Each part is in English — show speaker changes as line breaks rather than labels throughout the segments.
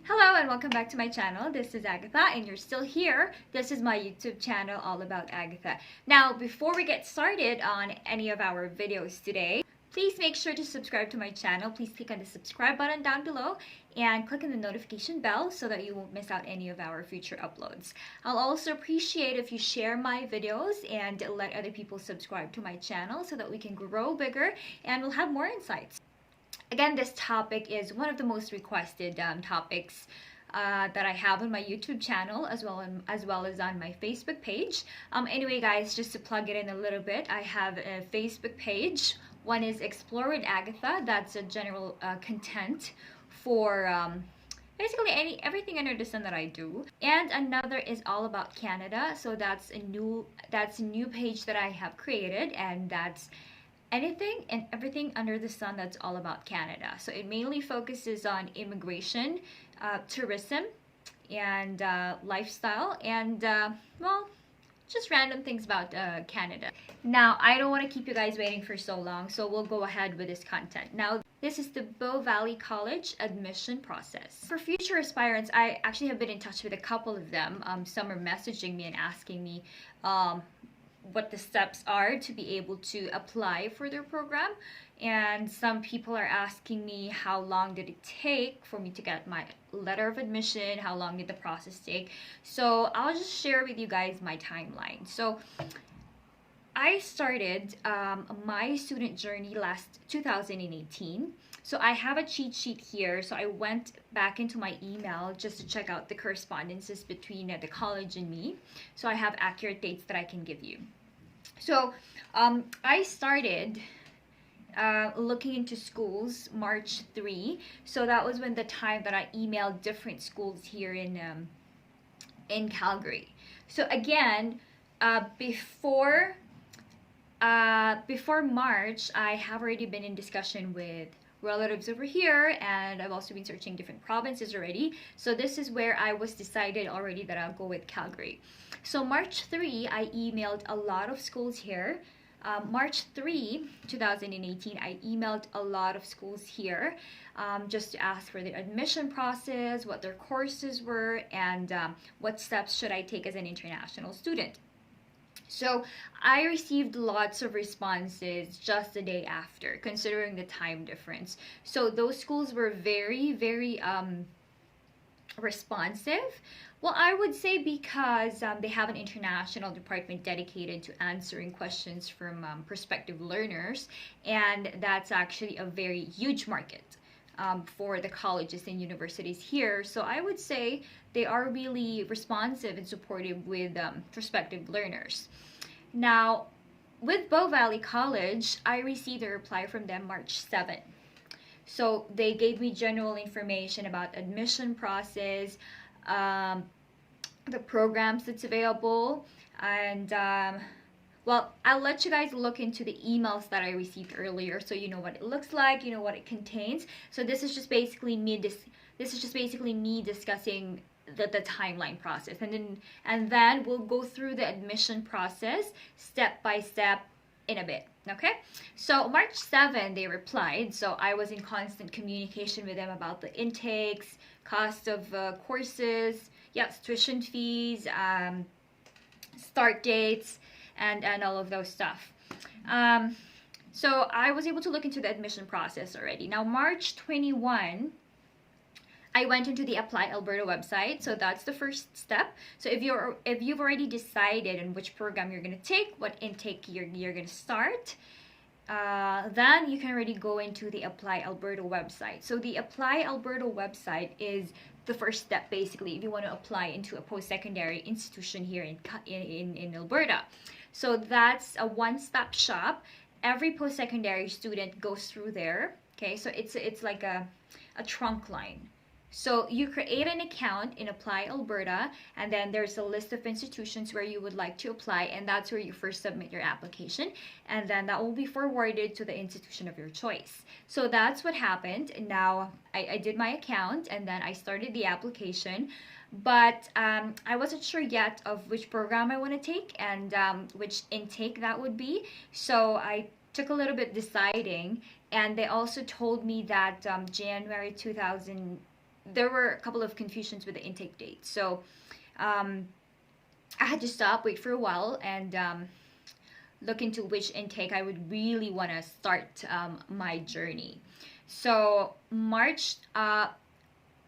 Hello and welcome back to my channel. This is Agatha and you're still here. This is my YouTube channel all about Agatha. Now, before we get started on any of our videos today, please make sure to subscribe to my channel. Please click on the subscribe button down below and click on the notification bell so that you won't miss out any of our future uploads. I'll also appreciate if you share my videos and let other people subscribe to my channel so that we can grow bigger and we'll have more insights. Again, this topic is one of the most requested topics that I have on my YouTube channel as well as on my Facebook page. Anyway, guys, just to plug it in a little bit, I have a Facebook page. One is Explore with Agatha. That's a general content for basically everything under the sun that I do. And another is All About Canada. So that's a new page that I have created, and that's anything and everything under the sun that's all about Canada. So it mainly focuses on immigration, tourism, and lifestyle, and well, just random things about Canada. Now, I don't want to keep you guys waiting for so long, so we'll go ahead with this content. Now, this is the Bow Valley College admission process. For future aspirants, I actually have been in touch with a couple of them. Some are messaging me and asking me what the steps are to be able to apply for their program, and some people are asking me how long did it take for me to get my letter of admission, how long did the process take. So I'll just share with you guys my timeline. So I started my student journey last 2018. So I have a cheat sheet here. So I went back into my email just to check out the correspondences between the college and me. So I have accurate dates that I can give you. So I started looking into schools March 3. So that was when the time that I emailed different schools here in Calgary. So again, before March, I have already been in discussion with relatives over here, and I've also been searching different provinces already. So this is where I was decided already that I'll go with Calgary. So March 3, I emailed a lot of schools here. March 3, 2018, I emailed a lot of schools here just to ask for the admission process, what their courses were, and what steps should I take as an international student. So I received lots of responses just the day after, considering the time difference. So those schools were very, very responsive. Well, I would say because they have an international department dedicated to answering questions from prospective learners, and that's actually a very huge market for the colleges and universities here. So I would say they are really responsive and supportive with prospective learners. Now, with Bow Valley College, I received a reply from them March 7. So they gave me general information about admission process, the programs that's available, and well, I'll let you guys look into the emails that I received earlier, so you know what it looks like, you know what it contains. So this is just basically me. This is just basically me discussing the timeline process, and then we'll go through the admission process step by step in a bit. Okay, so March 7 they replied. So I was in constant communication with them about the intakes, cost of courses, yes, tuition fees, start dates, and all of those stuff. So I was able to look into the admission process already. Now March 21, I went into the Apply Alberta website. So that's the first step. So if you've already decided on which program you're going to take, what intake you're going to start, then you can already go into the Apply Alberta website. So the Apply Alberta website is the first step, basically, if you want to apply into a post-secondary institution here in Alberta. So that's a one-stop shop. Every post-secondary student goes through there. Okay, so it's like a trunk line. So you create an account in Apply Alberta, and then there's a list of institutions where you would like to apply, and that's where you first submit your application, and then that will be forwarded to the institution of your choice. So that's what happened. Now I did my account, and then I started the application, but I wasn't sure yet of which program I want to take and which intake that would be. So I took a little bit deciding, and they also told me that January 2000 there were a couple of confusions with the intake date. So I had to stop, wait for a while, and look into which intake I would really want to start my journey. So March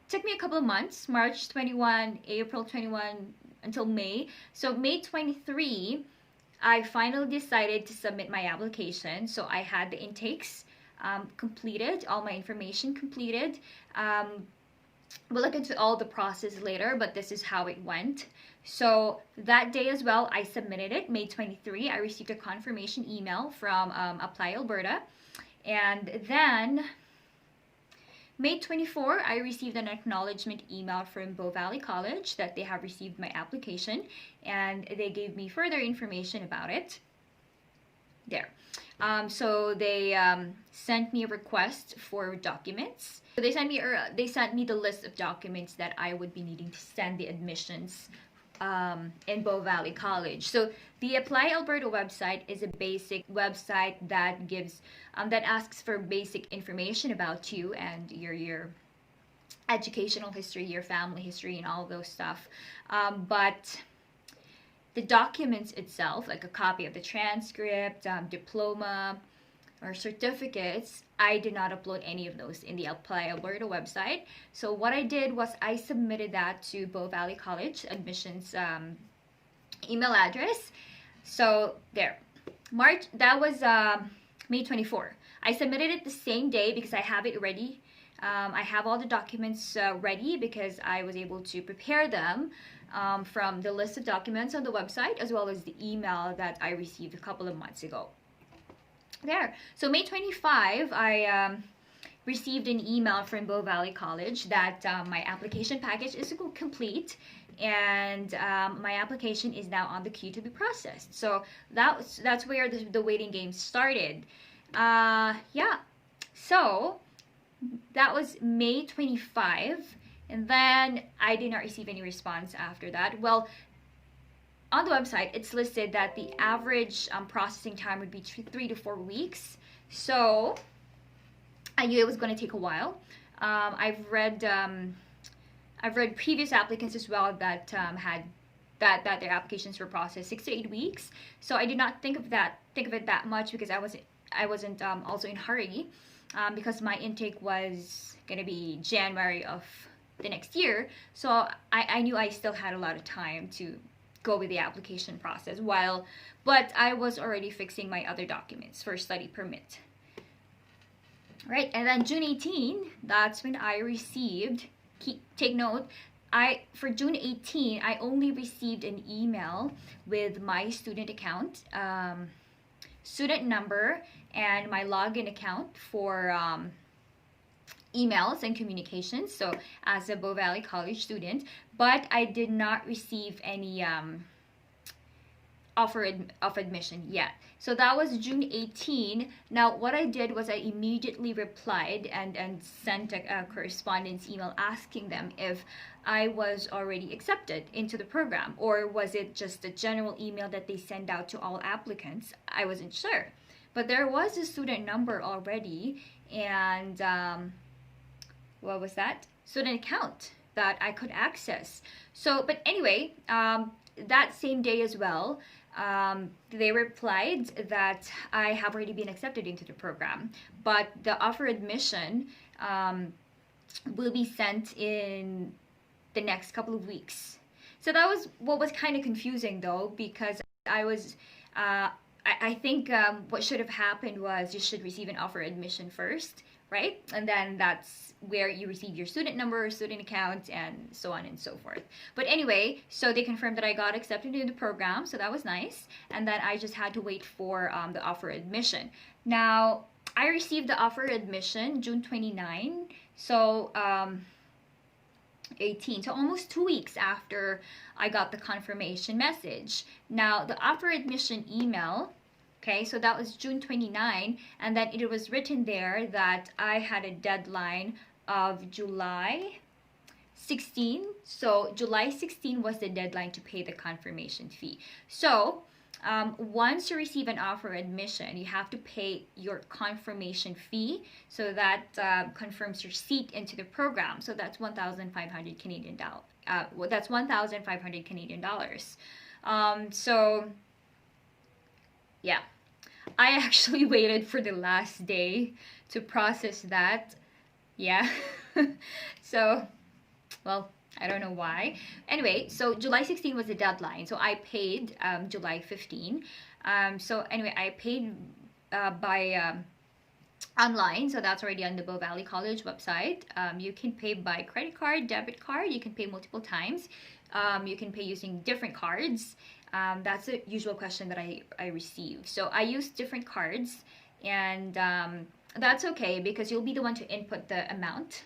took me a couple of months, March 21, April 21, until May. So May 23, I finally decided to submit my application. So I had the intakes completed, all my information completed. We'll look into all the process later, but this is how it went. So that day as well, I submitted it. May 23, I received a confirmation email from Apply Alberta. And then May 24, I received an acknowledgement email from Bow Valley College that they have received my application, and they gave me further information about it. There. So they sent me a request for documents. So they sent me the list of documents that I would be needing to send the admissions in Bow Valley College. So the Apply Alberta website is a basic website that gives that asks for basic information about you and your educational history, your family history, and all those stuff. But the documents itself, like a copy of the transcript, diploma, or certificates, I did not upload any of those in the Apply Alberta website. So what I did was I submitted that to Bow Valley College admissions email address. So there, that was May 24. I submitted it the same day because I have it ready. I have all the documents ready because I was able to prepare them from the list of documents on the website, as well as the email that I received a couple of months ago. There. So May 25, I received an email from Bow Valley College that my application package is complete, and my application is now on the queue to be processed. So that's where the waiting game started. Yeah. So that was May 25, and then I did not receive any response after that. Well, on the website, it's listed that the average processing time would be 3 to 4 weeks. So I knew it was going to take a while. I've read previous applicants as well that had that their applications were processed 6 to 8 weeks. So I did not think of it that much because I wasn't also in a hurry because my intake was going to be January of the next year. So I knew I still had a lot of time to go with the application process but I was already fixing my other documents for study permit. Right, and then June 18, that's when I received, take note, for June 18, I only received an email with my student account, student number, and my login account for emails and communications, so as a Bow Valley College student, but I did not receive any offer of admission yet. So that was June 18. Now what I did was I immediately replied and sent a correspondence email asking them if I was already accepted into the program, or was it just a general email that they send out to all applicants. I wasn't sure, but there was a student number already, and what was that? Student account that I could access. So, but anyway, that same day as well, they replied that I have already been accepted into the program, but the offer admission will be sent in the next couple of weeks. So that was what was kind of confusing though, because I was, I think what should have happened was you should receive an offer admission first, right? And then that's where you receive your student number, student account, and so on and so forth. But anyway, so they confirmed that I got accepted into the program, so that was nice. And then I just had to wait for the offer admission. Now, I received the offer admission June 29, so 18, so almost 2 weeks after I got the confirmation message. Now, the offer admission email, okay, so that was June 29, and then it was written there that I had a deadline of July 16. So July 16 was the deadline to pay the confirmation fee. So once you receive an offer admission, you have to pay your confirmation fee. So that confirms your seat into the program. So that's 1,500 Canadian dollars. Well, that's 1,500 Canadian dollars. So yeah, I actually waited for the last day to process that. Yeah. So, well, I don't know why. Anyway, so July 16 was the deadline. So I paid July 15. So anyway, I paid by online. So that's already on the Bow Valley College website. You can pay by credit card, debit card. You can pay multiple times. You can pay using different cards. That's a usual question that I receive. So I use different cards, and that's okay because you'll be the one to input the amount,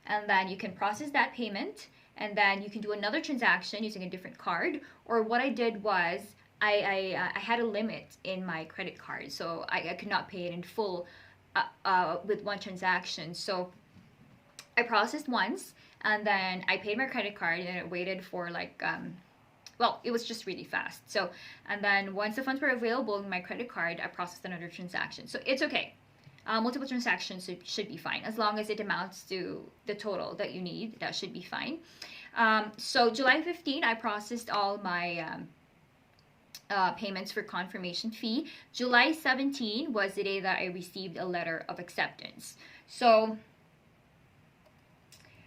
and then you can process that payment, and then you can do another transaction using a different card. Or what I did was I had a limit in my credit card, so I could not pay it in full with one transaction. So I processed once, and then I paid my credit card, and it waited for like well, it was just really fast. So, and then once the funds were available in my credit card, I processed another transaction. So it's okay. Multiple transactions should be fine as long as it amounts to the total that you need. That should be fine. So July 15, I processed all my payments for confirmation fee. July 17 was the day that I received a letter of acceptance. So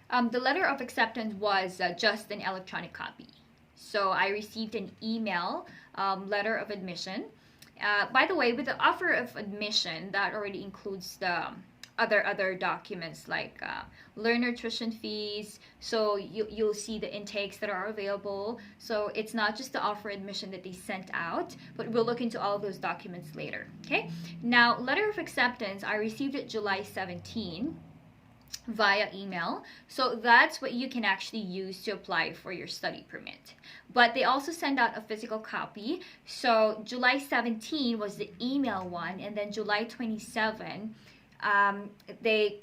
the letter of acceptance was just an electronic copy. So I received an email letter of admission. By the way, with the offer of admission, that already includes the other documents like learner tuition fees. So you'll see the intakes that are available. So it's not just the offer admission that they sent out, but we'll look into all of those documents later. Okay. Now, letter of acceptance, I received it July 17 via email. So that's what you can actually use to apply for your study permit. But they also send out a physical copy. So July 17 was the email one, and then July 27, they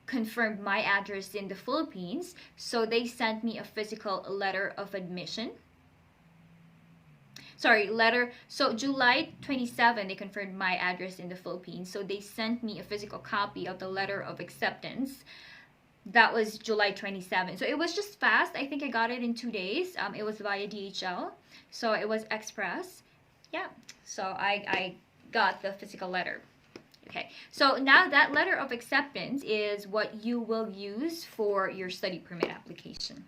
confirmed my address in the Philippines. So they sent me a physical letter of admission. Sorry, letter. So July 27, they confirmed my address in the Philippines. So they sent me a physical copy of the letter of acceptance. That was July 27. So it was just fast. I think I got it in 2 days. It was via DHL. So it was express. Yeah. So I got the physical letter. Okay. So now that letter of acceptance is what you will use for your study permit application.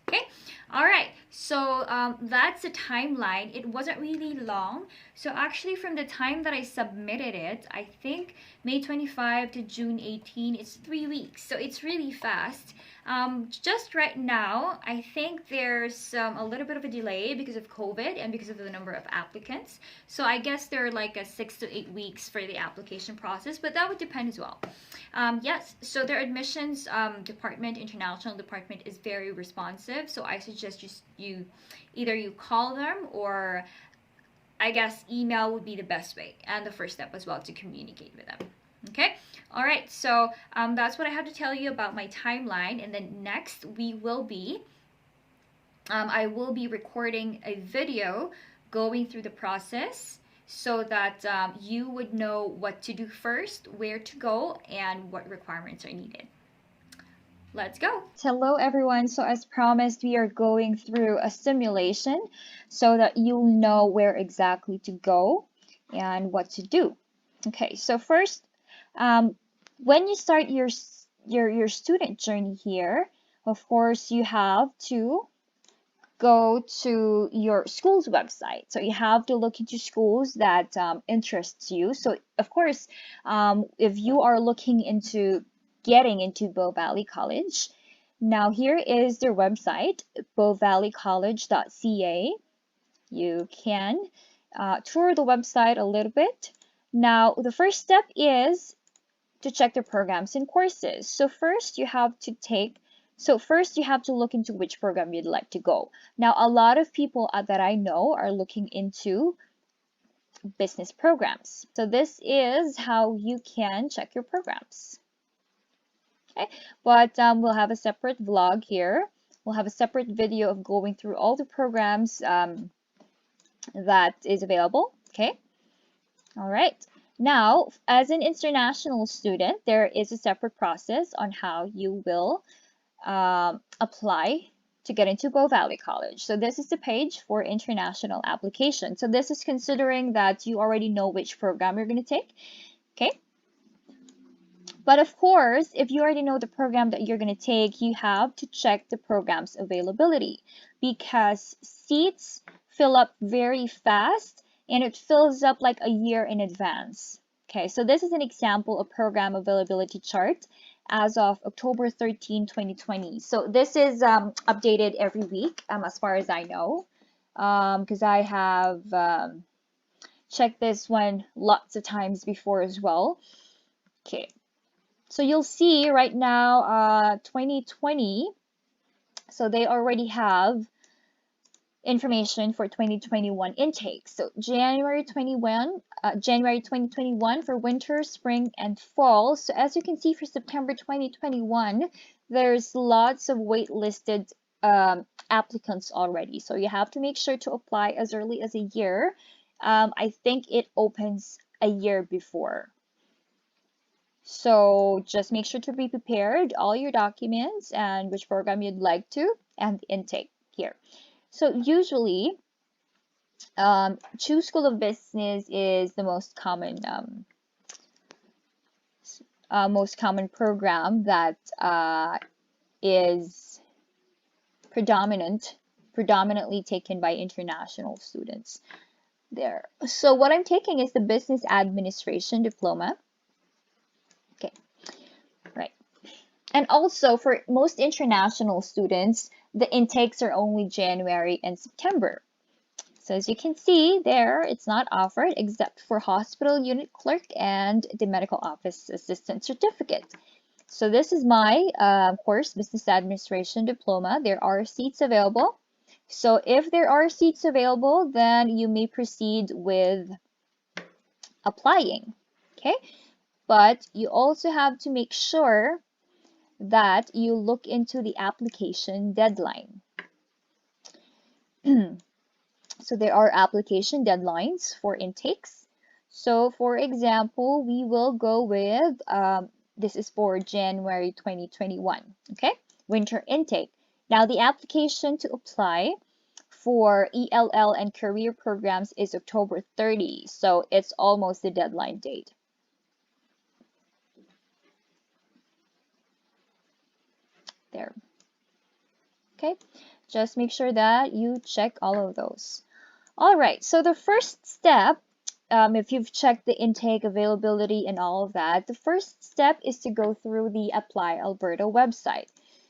Okay, all right, so that's the timeline. It wasn't really long. So actually from the time that I submitted it, I think May 25 to June 18, it's 3 weeks. So it's really fast. Just right now, I think there's a little bit of a delay because of COVID and because of the number of applicants. So I guess there are like 6 to 8 weeks for the application process, but that would depend as well. Yes, so their admissions department, international department, is very responsive. So I suggest you either you call them, or I guess email would be the best way and the first step as well to communicate with them. Okay, all right, so that's what I have to tell you about my timeline. And then next we will be I will be recording a video going through the process, so that you would know what to do first, where to go, and what requirements are needed. Let's go. Hello everyone. So as promised, we are going through a simulation so that you'll know where exactly to go and what to do. Okay, so first, when you start your student journey here, of course, you have to go to your school's website. So you have to look into schools that interests you. So of course, if you are looking into getting into Bow Valley College, now here is their website, bowvalleycollege.ca. You can tour the website a little bit. Now the first step is to check the programs and courses. So first you have to look into which program you'd like to go. Now, a lot of people that I know are looking into business programs. So this is how you can check your programs. Okay, but we'll have a separate vlog here. We'll have a separate video of going through all the programs that is available. Okay. All right. Now, as an international student, there is a separate process on how you will apply to get into Bow Valley College. So this is the page for international application. So this is considering that you already know which program you're going to take. Okay. But of course, if you already know the program that you're going to take, you have to check the program's availability because seats fill up very fast and it fills up like a year in advance. Okay, so this is an example of program availability chart as of October 13, 2020. So this is updated every week as far as I know because I have checked this one lots of times before as well. Okay. So you'll see right now, 2020, so they already have information for 2021 intake. So January 2021 for winter, spring, and fall. So as you can see for September 2021, there's lots of waitlisted applicants already. So you have to make sure to apply as early as a year. I think it opens a year before. So just make sure to be prepared, all your documents and which program you'd like to, and the intake here. So usually, Choose School of Business is the most common program that is predominantly taken by international students there. So what I'm taking is the Business Administration Diploma. Okay, right. And also for most international students, the intakes are only January and September. So as you can see there, it's not offered except for hospital unit clerk and the medical office assistant certificate. So this is my course, Business Administration Diploma. There are seats available. So if there are seats available, then you may proceed with applying. Okay, but you also have to make sure that you look into the application deadline. So there are application deadlines for intakes. So for example, we will go with, this is for January 2021, okay? Winter intake. Now the application to apply for ELL and career programs is October 30, so it's almost the deadline date. There. Okay, just make sure that you check all of those. All right, so the first step, if you've checked the intake availability and all of that, the first step is to go through the Apply Alberta website.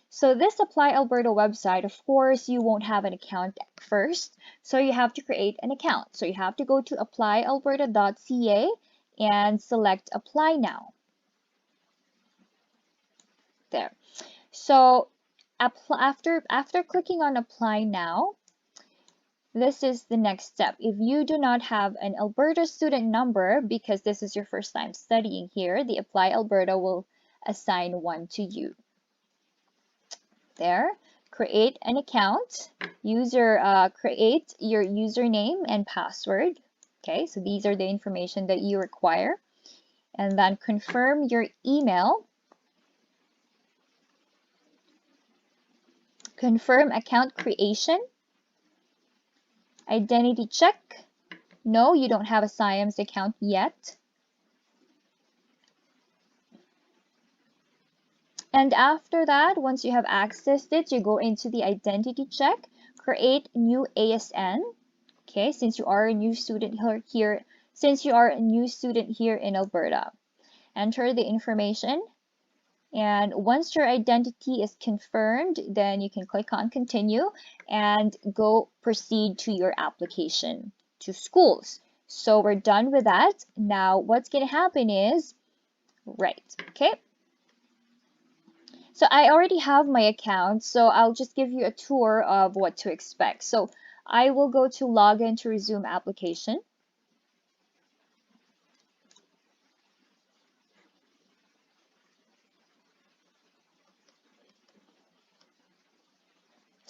So this Apply Alberta website, of course, you won't have an account first, so you have to create an account. So you have to go to applyalberta.ca and select Apply Now. There. So after clicking on Apply Now, this is the next step. If you do not have an Alberta student number, because this is your first time studying here, the Apply Alberta will assign one to you. There, create an account, create your username and password. Okay, so these are the information that you require. And then confirm your email. Confirm account creation. Identity check. No, you don't have a SIAMS account yet. And after that, once you have accessed it, you go into the identity check, create new ASN. Okay, since you are a new student here in Alberta, enter the information. And once your identity is confirmed, then you can click on continue and go proceed to your application to schools. So we're done with that. Now what's going to happen is, right, okay. So I already have my account, so I'll just give you a tour of what to expect. So I will go to login to resume application.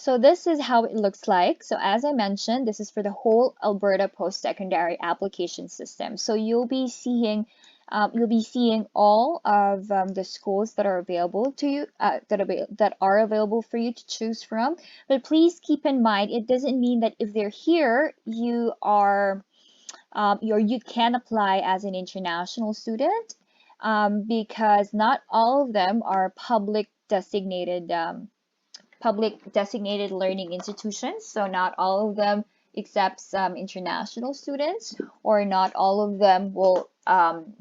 So this is how it looks like. So as I mentioned, this is for the whole Alberta post-secondary application system. So you'll be seeing all of the schools that are available to you, that are available for you to choose from. But please keep in mind, it doesn't mean that if they're here, you can apply as an international student, because not all of them are public designated learning institutions. So not all of them accepts international students, or not all of them will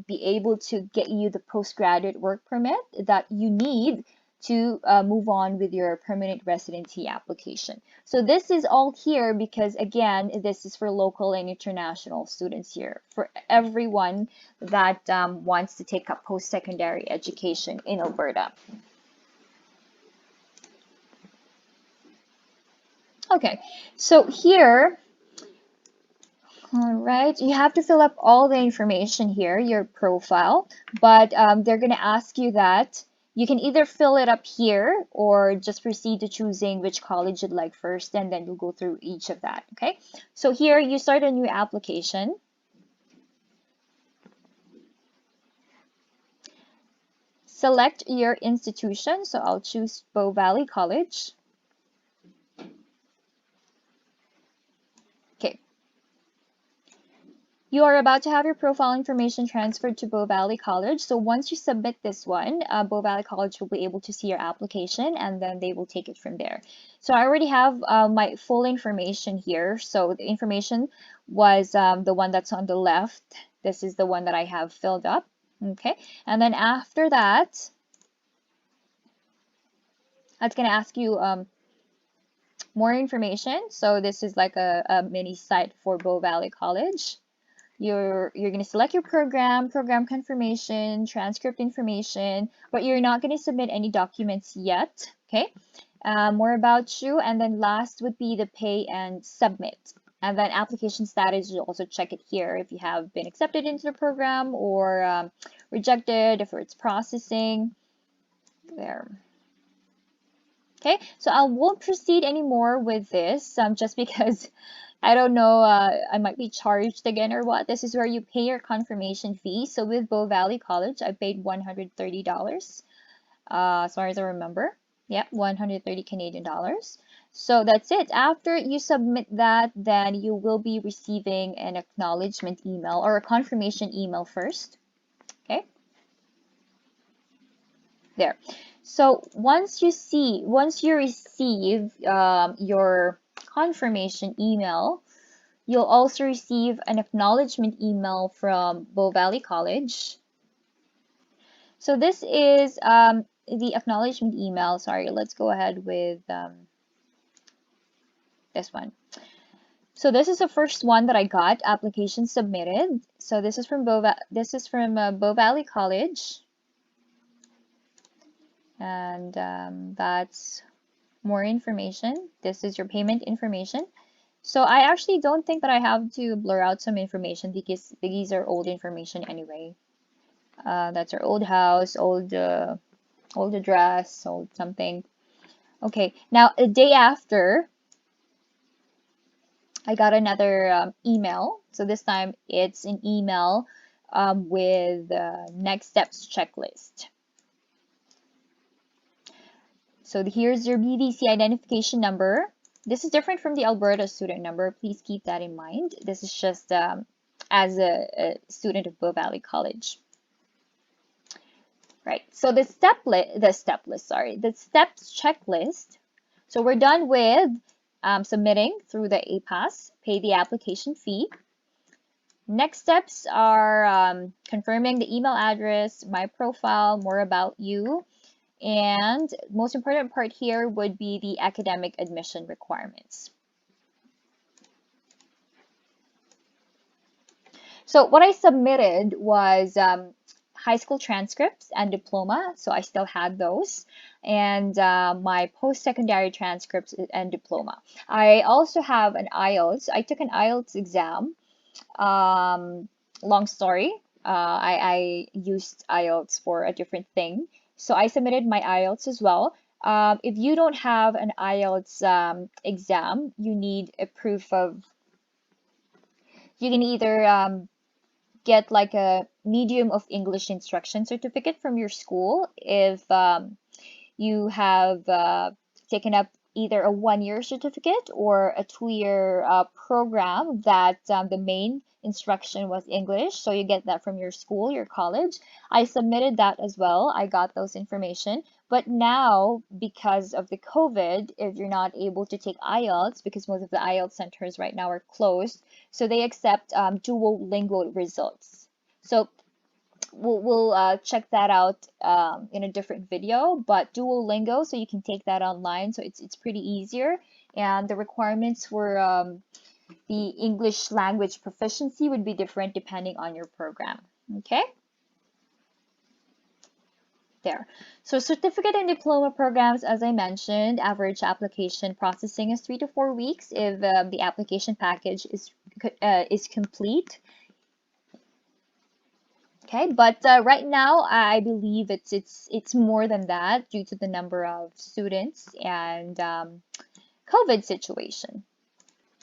be able to get you the postgraduate work permit that you need to move on with your permanent residency application. So this is all here because, again, this is for local and international students here, for everyone that wants to take up post-secondary education in Alberta. Okay, so here, all right, you have to fill up all the information here, your profile, but they're going to ask you that you can either fill it up here or just proceed to choosing which college you'd like first, and then you'll go through each of that, okay? So here, you start a new application. Select your institution, so I'll choose Bow Valley College. Okay. You are about to have your profile information transferred to Bow Valley College. So once you submit this one, Bow Valley College will be able to see your application, and then they will take it from there. So I already have my full information here. So the information was the one that's on the left. This is the one that I have filled up. Okay. And then after that, that's going to ask you more information. So this is like a mini site for Bow Valley College. You're going to select your program confirmation, transcript information, but you're not going to submit any documents yet, okay? More about you, and then last would be the pay and submit. And then application status, you'll also check it here if you have been accepted into the program or rejected, if it's processing. There. Okay, so I won't proceed anymore with this just because I don't know, I might be charged again or what. This is where you pay your confirmation fee. So with Bow Valley College, I paid $130, as far as I remember. Yeah, 130 Canadian dollars. So that's it. After you submit that, then you will be receiving an acknowledgement email or a confirmation email first. Okay. There. So once you receive your confirmation email, you'll also receive an acknowledgement email from Bow Valley College. So this is the acknowledgement email. Sorry, let's go ahead with this one. So this is the first one that I got, application submitted. So this is from Bow Valley College. And that's more information. This is your payment information. So I actually don't think that I have to blur out some information because these are old information anyway. That's our old house, old address, old something. Okay, now a day after, I got another email. So this time it's an email with next steps checklist. So here's your BVC identification number. This is different from the Alberta student number. Please keep that in mind. This is just as a student of Bow Valley College. Right. So the steps checklist. So we're done with submitting through the APAS, pay the application fee. Next steps are confirming the email address, my profile, more about you. And most important part here would be the academic admission requirements. So what I submitted was high school transcripts and diploma. So I still had those. And my post-secondary transcripts and diploma. I also have an IELTS. I took an IELTS exam. Long story. I used IELTS for a different thing. So I submitted my IELTS as well.
If you don't have an IELTS exam, you need a proof of, you can either get like a medium of English instruction certificate from your school if you have taken up either a 1 year certificate or a 2 year program that the main instruction was English. So you get that from your school, your college. I submitted that as well. I got those information. But now, because of the COVID, if you're not able to take IELTS, because most of the IELTS centers right now are closed, so they accept Duolingo results. So we'll check that out in a different video, but Duolingo, so you can take that online, so it's pretty easier, and the requirements for the English language proficiency would be different depending on your program. Okay, there. So certificate and diploma programs, as I mentioned, average application processing is 3 to 4 weeks if the application package is complete. Okay, but right now I believe it's more than that due to the number of students and COVID situation.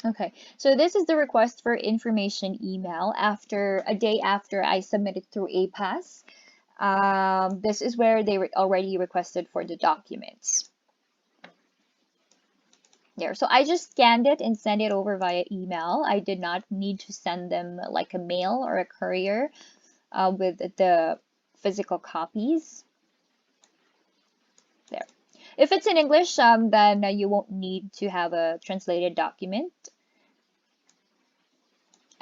Okay, so this is the request for information email after a day after I submitted through APAS. This is where they already requested for the documents. There, so I just scanned it and sent it over via email. I did not need to send them like a mail or a courier with the physical copies. There. If it's in English, then you won't need to have a translated document.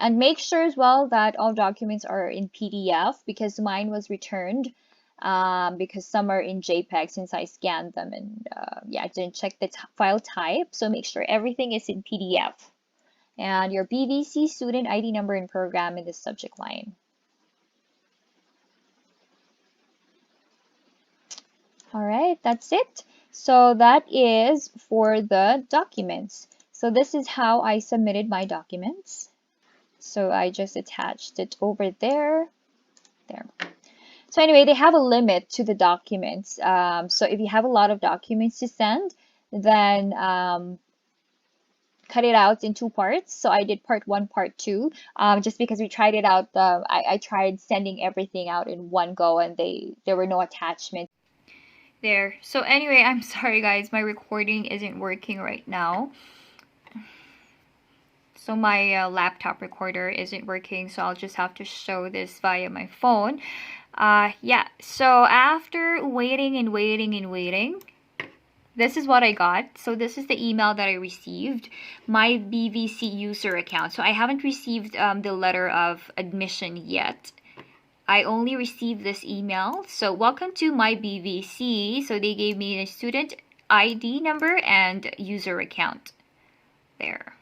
And make sure as well that all documents are in PDF because mine was returned because some are in JPEG since I scanned them and yeah, I didn't check the file type. So make sure everything is in PDF. And your BVC student ID number and program in the subject line. All right, that's it. So that is for the documents. So this is how I submitted my documents. So I just attached it over there. There. So anyway, they have a limit to the documents. So if you have a lot of documents to send, then cut it out in 2 parts. So I did part 1, part 2, just because we tried it out. I tried sending everything out in one go, and there were no attachments.
There. So anyway, I'm sorry guys, my recording isn't working right now. So my laptop recorder isn't working, so I'll just have to show this via my phone. Yeah, so after waiting and waiting and waiting, this is what I got. So this is the email that I received, my BVC user account. So I haven't received the letter of admission yet. I only received this email. So welcome to my BVC. So they gave me a student ID number and user account. There.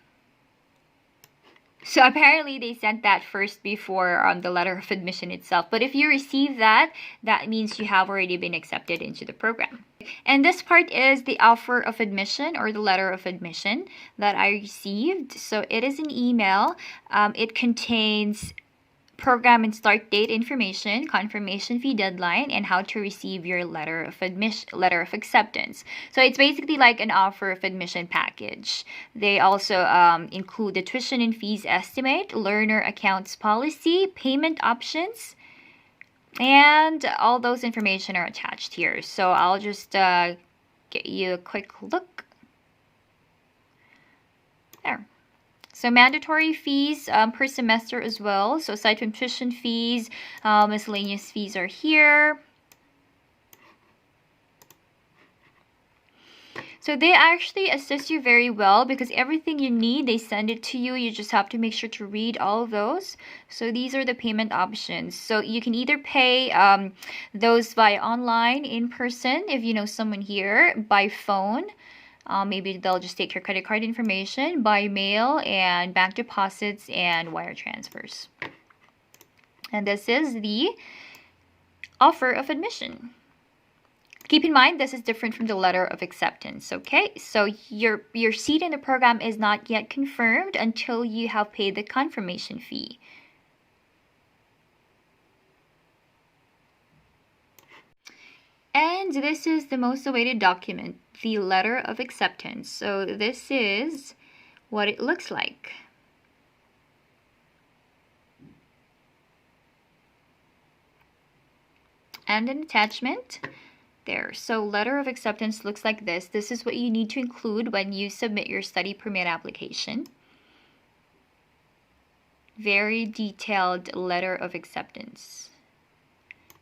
So apparently they sent that first before the letter of admission itself. But if you receive that, that means you have already been accepted into the program. And this part is the offer of admission or the letter of admission that I received. So it is an email. It contains program and start date information, confirmation fee deadline, and how to receive your letter of acceptance. So it's basically like an offer of admission package. They also include the tuition and fees estimate, learner accounts policy, payment options, and all those information are attached here. So I'll just get you a quick look. There. So mandatory fees per semester as well. So aside from tuition fees, miscellaneous fees are here. So they actually assist you very well because everything you need, they send it to you. You just have to make sure to read all of those. So these are the payment options. So you can either pay those via online, in person, if you know someone here, by phone. Maybe they'll just take your credit card information, by mail, and bank deposits and wire transfers. And this is the offer of admission. Keep in mind, this is different from the letter of acceptance, okay? So your seat in the program is not yet confirmed until you have paid the confirmation fee. And this is the most awaited document, the letter of acceptance. So this is what it looks like. And an attachment there. So letter of acceptance looks like this. This is what you need to include when you submit your study permit application. Very detailed letter of acceptance.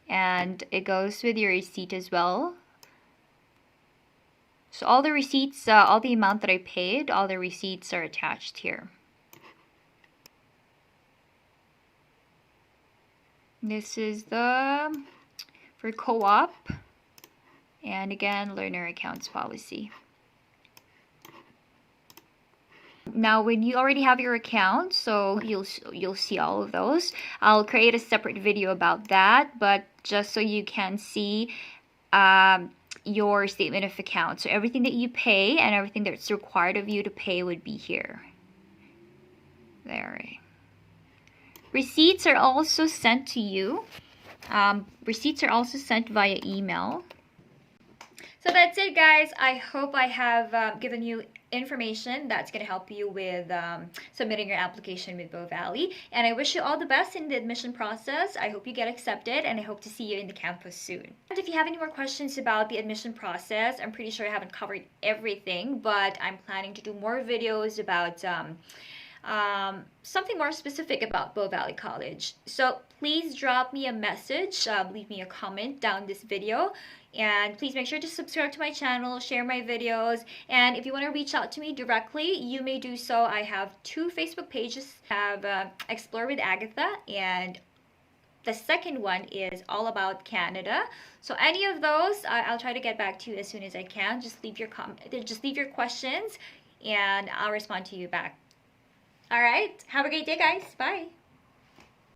And it goes with your receipt as well. So all the receipts, all the amount that I paid, all the receipts are attached here. This is the for co-op, and again, learner accounts policy. Now, when you already have your account, so you'll see all of those. I'll create a separate video about that, but just so you can see your statement of account. So everything that you pay and everything that's required of you to pay would be here. There. Receipts are also sent to you. Receipts are also sent via email. So that's it, guys. I hope I have given you information that's going to help you with submitting your application with Bow Valley. And I wish you all the best in the admission process. I hope you get accepted, and I hope to see you in the campus soon. And if you have any more questions about the admission process, I'm pretty sure I haven't covered everything, but I'm planning to do more videos about something more specific about Bow Valley College. So please drop me a message, leave me a comment down this video, and please make sure to subscribe to my channel, share my videos, and if you want to reach out to me directly, you may do so. I have 2 Facebook pages. I have Explore with Agatha, and the second one is all about Canada. So any of those, I'll try to get back to you as soon as I can. Just leave your questions, and I'll respond to you back. All right. Have a great day, guys. Bye.